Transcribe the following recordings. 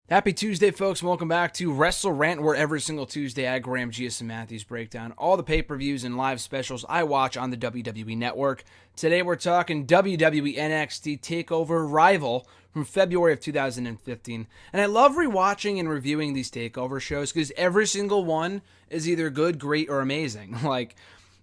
Happy Tuesday, folks. Welcome back to WrestleRant, where every single Tuesday I, Graham Gius and Matthews, break down all the pay-per-views and live specials I watch on the WWE Network. Today we're talking WWE NXT TakeOver Rival from February of 2015. And I love rewatching and reviewing these TakeOver shows because every single one is either good, great, or amazing.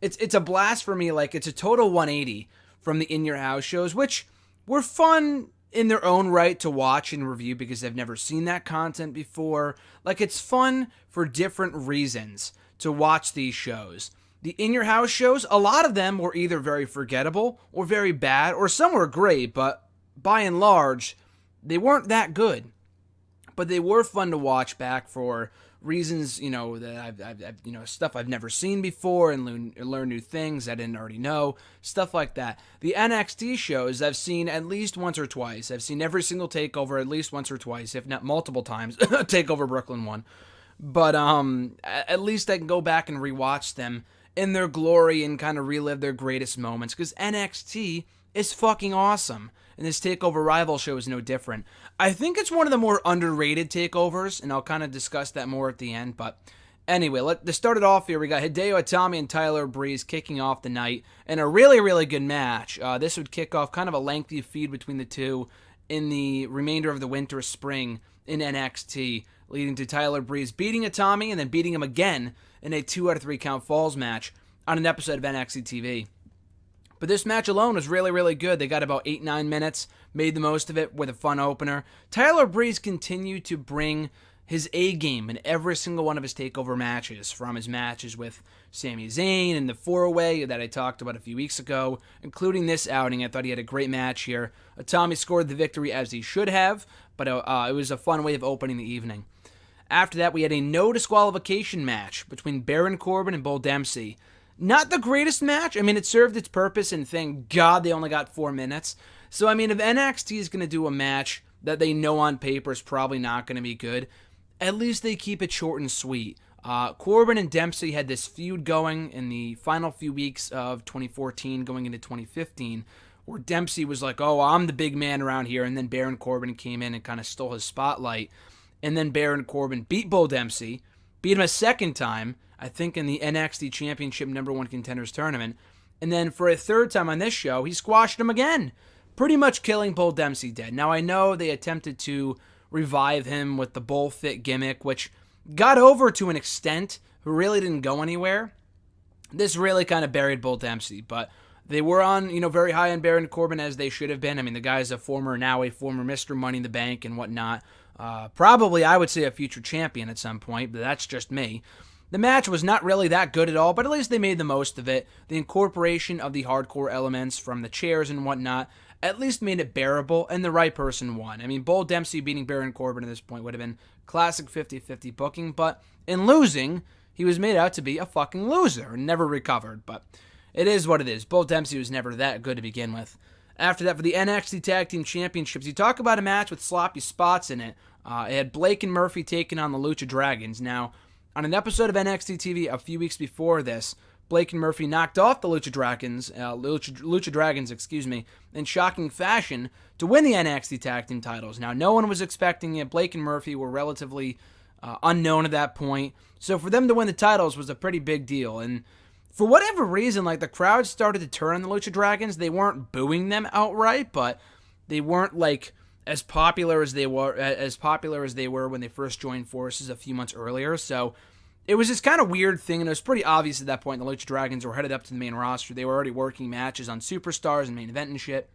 It's a blast for me. It's a total 180 from the In Your House shows, which were fun in their own right to watch and review because I've never seen that content before. It's fun for different reasons to watch these shows. The In Your House shows, a lot of them were either very forgettable or very bad, or some were great, but by and large, they weren't that good. But they were fun to watch back for reasons, that I've stuff I've never seen before and learn new things I didn't already know, stuff like that. The NXT shows I've seen at least once or twice. I've seen every single TakeOver at least once or twice, if not multiple times. TakeOver Brooklyn one. But at least I can go back and rewatch them in their glory and kind of relive their greatest moments, because NXT is fucking awesome. And this TakeOver Rival show is no different. I think it's one of the more underrated TakeOvers, and I'll kind of discuss that more at the end. But anyway, to start it off here, we got Hideo Itami and Tyler Breeze kicking off the night in a really, really good match. This would kick off kind of a lengthy feud between the two in the remainder of the winter spring in NXT, leading to Tyler Breeze beating Itami and then beating him again in a 2 out of 3 count falls match on an episode of NXT TV. But this match alone was really, really good. They got about 8-9 minutes, made the most of it with a fun opener. Tyler Breeze continued to bring his A-game in every single one of his TakeOver matches, from his matches with Sami Zayn and the 4-way that I talked about a few weeks ago, including this outing. I thought he had a great match here. Itami scored the victory as he should have, but it was a fun way of opening the evening. After that, we had a no disqualification match between Baron Corbin and Bull Dempsey. Not the greatest match. It served its purpose, and thank God they only got 4 minutes. So, if NXT is going to do a match that they know on paper is probably not going to be good, at least they keep it short and sweet. Corbin and Dempsey had this feud going in the final few weeks of 2014 going into 2015, where Dempsey was like, oh, I'm the big man around here, and then Baron Corbin came in and kind of stole his spotlight. And then Baron Corbin beat Bull Dempsey, beat him a second time, I think in the NXT Championship #1 Contenders Tournament. And then for a third time on this show, he squashed him again, pretty much killing Bull Dempsey dead. Now, I know they attempted to revive him with the bullfit gimmick, which got over to an extent, but really didn't go anywhere. This really kind of buried Bull Dempsey, but they were on, very high on Baron Corbin, as they should have been. The guy's a former Mr. Money in the Bank and whatnot. Probably, I would say, a future champion at some point, but that's just me. The match was not really that good at all, but at least they made the most of it. The incorporation of the hardcore elements from the chairs and whatnot at least made it bearable, and the right person won. Bull Dempsey beating Baron Corbin at this point would have been classic 50-50 booking, but in losing, he was made out to be a fucking loser and never recovered. But it is what it is. Bull Dempsey was never that good to begin with. After that, for the NXT Tag Team Championships, you talk about a match with sloppy spots in it. It had Blake and Murphy taking on the Lucha Dragons. Now, on an episode of NXT TV a few weeks before this, Blake and Murphy knocked off the Lucha Dragons, in shocking fashion to win the NXT Tag Team titles. Now, no one was expecting it. Blake and Murphy were relatively unknown at that point, so for them to win the titles was a pretty big deal. And for whatever reason, the crowd started to turn on the Lucha Dragons. They weren't booing them outright, but they weren't as popular as they were when they first joined forces a few months earlier. So it was this kind of weird thing, and it was pretty obvious at that point the Lucha Dragons were headed up to the main roster. They were already working matches on Superstars and main event and shit.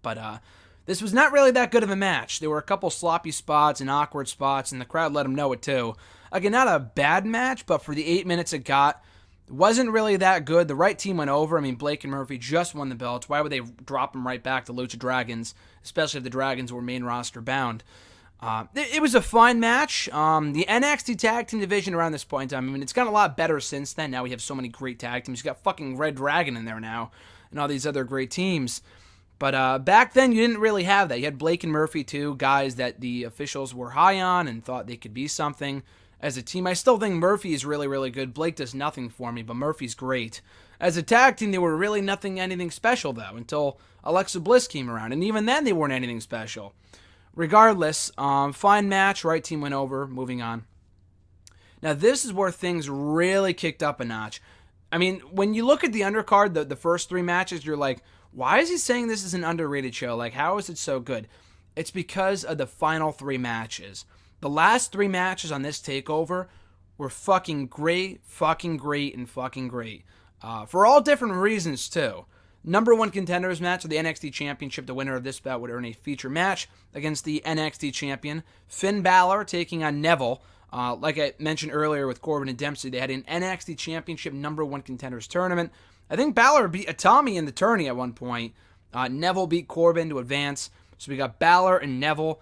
But this was not really that good of a match. There were a couple sloppy spots and awkward spots, and the crowd let them know it too. Again, not a bad match, but for the 8 minutes it got, it wasn't really that good. The right team went over. Blake and Murphy just won the belts. Why would they drop them right back to Lucha Dragons, especially if the Dragons were main roster bound? It was a fine match. The NXT Tag Team division around this point in time, it's gotten a lot better since then. Now we have so many great tag teams. You got fucking Red Dragon in there now and all these other great teams. But back then, you didn't really have that. You had Blake and Murphy, too, guys that the officials were high on and thought they could be something as a team. I still think Murphy is really, really good. Blake does nothing for me, but Murphy's great. As a tag team, they were really anything special, though, until Alexa Bliss came around. And even then, they weren't anything special. Regardless, fine match, right team went over, moving on. Now, this is where things really kicked up a notch. I mean, when you look at the undercard, the first 3 matches, you're like, why is he saying this is an underrated show? Like, how is it so good? It's because of the final 3 matches. The last 3 matches on this TakeOver were fucking great, and fucking great. For all different reasons, too. Number 1 contenders match for the NXT Championship. The winner of this bout would earn a feature match against the NXT Champion. Finn Balor taking on Neville. Like I mentioned earlier with Corbin and Dempsey, they had an NXT Championship number 1 contenders tournament. I think Balor beat Itami in the tourney at one point. Neville beat Corbin to advance. So we got Balor and Neville.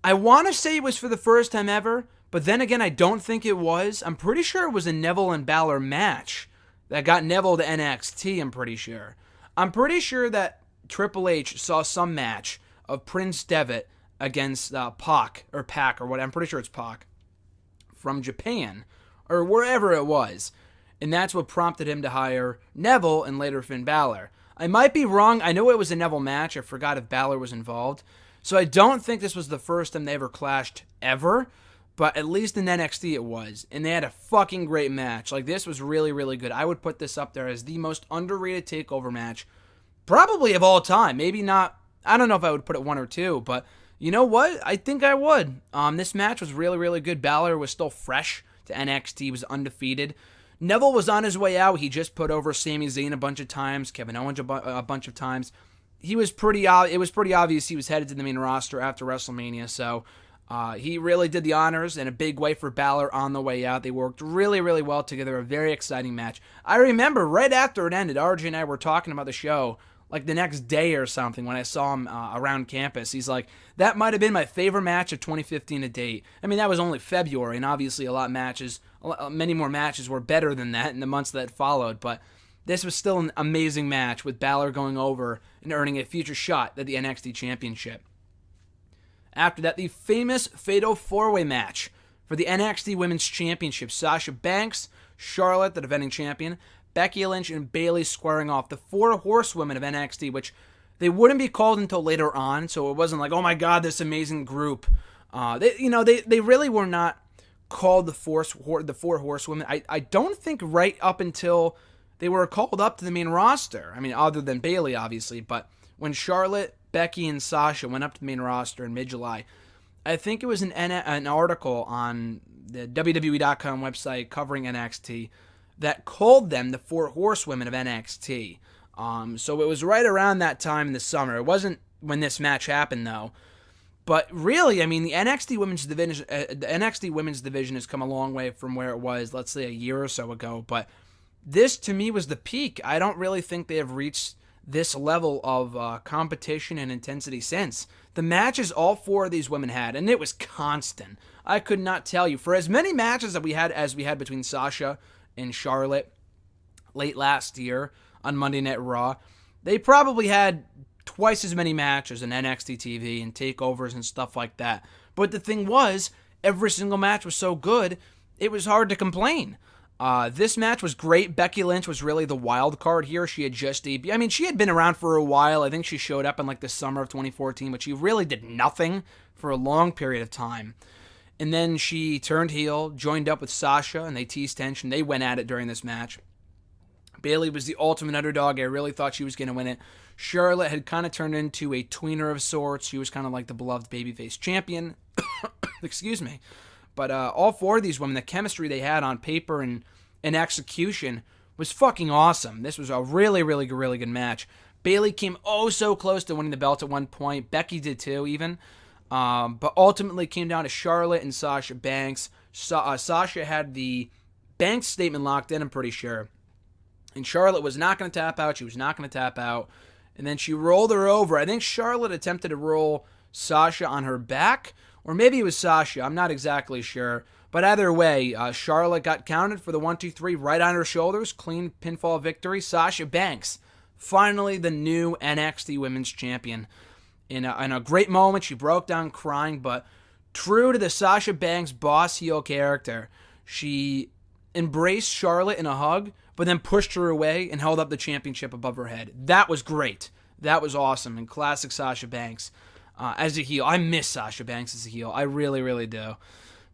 I want to say it was for the first time ever, but then again, I don't think it was. I'm pretty sure it was a Neville and Balor match that got Neville to NXT, I'm pretty sure. I'm pretty sure that Triple H saw some match of Prince Devitt against Pac, or whatever. I'm pretty sure it's Pac, from Japan, or wherever it was. And that's what prompted him to hire Neville and later Finn Balor. I might be wrong. I know it was a Neville match. I forgot if Balor was involved. So I don't think this was the first time they ever clashed ever. But at least in NXT it was. And they had a fucking great match. Like, this was really, really good. I would put this up there as the most underrated TakeOver match, probably of all time. Maybe not. I don't know if I would put it 1 or 2. But you know what? I think I would. This match was really, really good. Balor was still fresh to NXT. He was undefeated. Neville was on his way out. He just put over Sami Zayn a bunch of times. Kevin Owens a bunch of times. It was pretty obvious he was headed to the main roster after WrestleMania. So he really did the honors in a big way for Balor on the way out. They worked really, really well together. A very exciting match. I remember right after it ended, RJ and I were talking about the show like the next day or something when I saw him around campus. He's like, that might have been my favorite match of 2015 to date. I mean, that was only February, and obviously many more matches were better than that in the months that followed, but this was still an amazing match with Balor going over and earning a future shot at the NXT Championship. After that, the famous Fatal 4-Way match for the NXT Women's Championship. Sasha Banks, Charlotte, the defending champion, Becky Lynch, and Bayley squaring off. The 4 horsewomen of NXT, which they wouldn't be called until later on, so it wasn't like, oh my god, this amazing group. They really were not called the 4 horsewomen. I don't think right up until they were called up to the main roster. I mean, other than Bayley, obviously, but when Charlotte, Becky, and Sasha went up to the main roster in mid-July, I think it was an article on the WWE.com website covering NXT that called them the 4 horsewomen of NXT. So it was right around that time in the summer. It wasn't when this match happened, though. But really, I mean, the NXT women's division has come a long way from where it was, let's say, a year or so ago. But this, to me, was the peak. I don't really think they have reached this level of competition and intensity since. The matches all 4 of these women had, and it was constant. I could not tell you. For as many matches that we had between Sasha and Charlotte late last year on Monday Night Raw, they probably had twice as many matches on NXT TV and takeovers and stuff like that. But the thing was, every single match was so good, it was hard to complain. This match was great. Becky Lynch was really the wild card here. She had just debuted. I mean, she had been around for a while. I think she showed up in like the summer of 2014, but she really did nothing for a long period of time. And then she turned heel, joined up with Sasha, and they teased tension. They went at it during this match. Bayley was the ultimate underdog. I really thought she was going to win it. Charlotte had kind of turned into a tweener of sorts. She was kind of like the beloved babyface champion. Excuse me. But all 4 of these women, the chemistry they had on paper and execution was fucking awesome. This was a really, really, really good match. Bayley came so close to winning the belt at one point. Becky did too, even. But ultimately came down to Charlotte and Sasha Banks. Sasha had the Banks statement locked in, I'm pretty sure. And Charlotte was not going to tap out. She was not going to tap out. And then she rolled her over. I think Charlotte attempted to roll Sasha on her back. Or maybe it was Sasha. I'm not exactly sure. But either way, Charlotte got counted for the 1-2-3 right on her shoulders. Clean pinfall victory. Sasha Banks, finally the new NXT Women's Champion. In a great moment, she broke down crying, but true to the Sasha Banks boss heel character, she embraced Charlotte in a hug, but then pushed her away and held up the championship above her head. That was great. That was awesome, and classic Sasha Banks. as a heel. I miss Sasha Banks as a heel. I really, really do.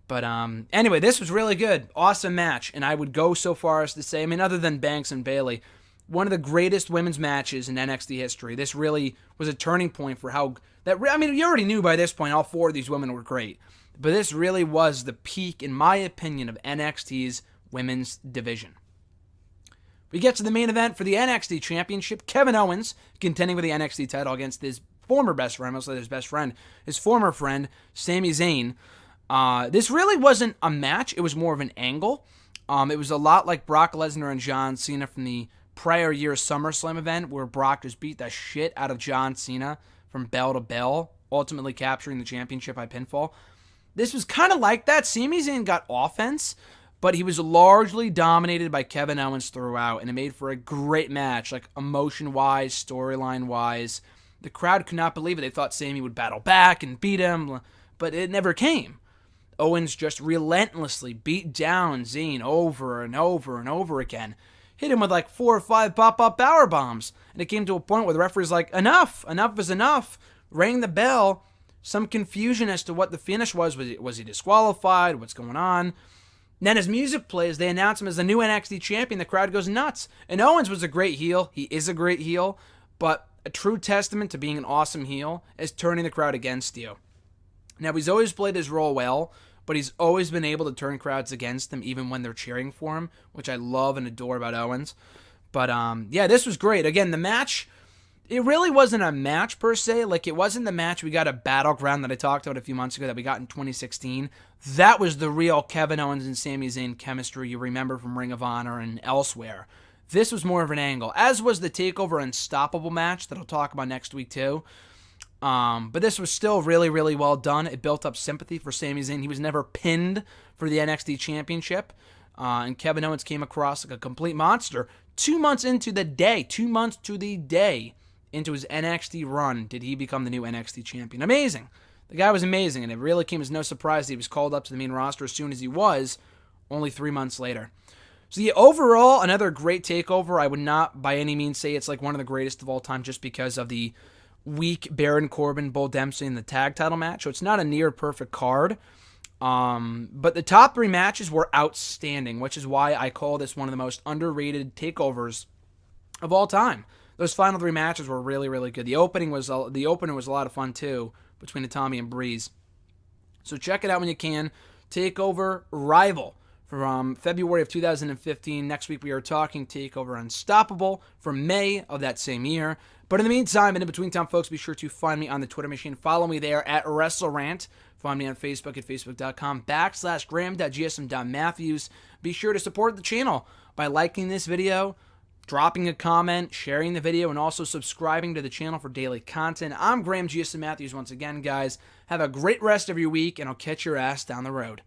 But anyway, this was really good. Awesome match. And I would go so far as to say, I mean, other than Banks and Bayley, one of the greatest women's matches in NXT history. This really was a turning point for how I mean, you already knew by this point all four of these women were great. But this really was the peak, in my opinion, of NXT's women's division. We get to the main event for the NXT Championship. Kevin Owens contending with the NXT title against his former best friend, mostly his best friend, his former friend, Sami Zayn. This really wasn't a match. It was more of an angle. It was a lot like Brock Lesnar and John Cena from the prior year's SummerSlam event, where Brock just beat the shit out of John Cena from bell to bell, ultimately capturing the championship by pinfall. This was kind of like that. Sami Zayn got offense, but he was largely dominated by Kevin Owens throughout, and it made for a great match, like emotion-wise, storyline-wise. The crowd could not believe it. They thought Sami would battle back and beat him, but it never came. Owens just relentlessly beat down Zayn over and over and over again. Hit him with like 4 or 5 pop-up power bombs. And it came to a point where the referee's like, enough is enough. Rang the bell. Some confusion as to what the finish was. Was he disqualified? What's going on? And then as music plays, they announce him as the new NXT champion. The crowd goes nuts. And Owens was a great heel. He is a great heel. But a true testament to being an awesome heel is turning the crowd against you. Now, he's always played his role well, but he's always been able to turn crowds against him even when they're cheering for him, which I love and adore about Owens. But yeah, this was great. Again, the match, it really wasn't a match per se. Like, it wasn't the match we got at Battleground that I talked about a few months ago that we got in 2016. That was the real Kevin Owens and Sami Zayn chemistry you remember from Ring of Honor and elsewhere. This was more of an angle, as was the TakeOver Unstoppable match that I'll talk about next week too. But this was still really, really well done. It built up sympathy for Sami Zayn. He was never pinned for the NXT Championship. And Kevin Owens came across like a complete monster. 2 months into the day, 2 months to the day into his NXT run, did he become the new NXT Champion. Amazing. The guy was amazing, and it really came as no surprise that he was called up to the main roster as soon as he was, only 3 months later. So yeah, overall, another great TakeOver. I would not by any means say it's like one of the greatest of all time just because of the weak Baron Corbin, Bull Dempsey in the tag title match. So it's not a near perfect card. But the top 3 matches were outstanding, which is why I call this one of the most underrated TakeOvers of all time. Those final 3 matches were really, really good. The opener was a lot of fun too, between Tommy and Breeze. So check it out when you can. TakeOver Rival from February of 2015. Next week we are talking TakeOver Unstoppable from May of that same year. But in the meantime, and in between time, folks, be sure to find me on the Twitter machine. Follow me there at WrestleRant. Find me on Facebook at facebook.com/graham.gsm.matthews. Be sure to support the channel by liking this video, dropping a comment, sharing the video, and also subscribing to the channel for daily content. I'm Graham GSM Matthews once again, guys. Have a great rest of your week, and I'll catch your ass down the road.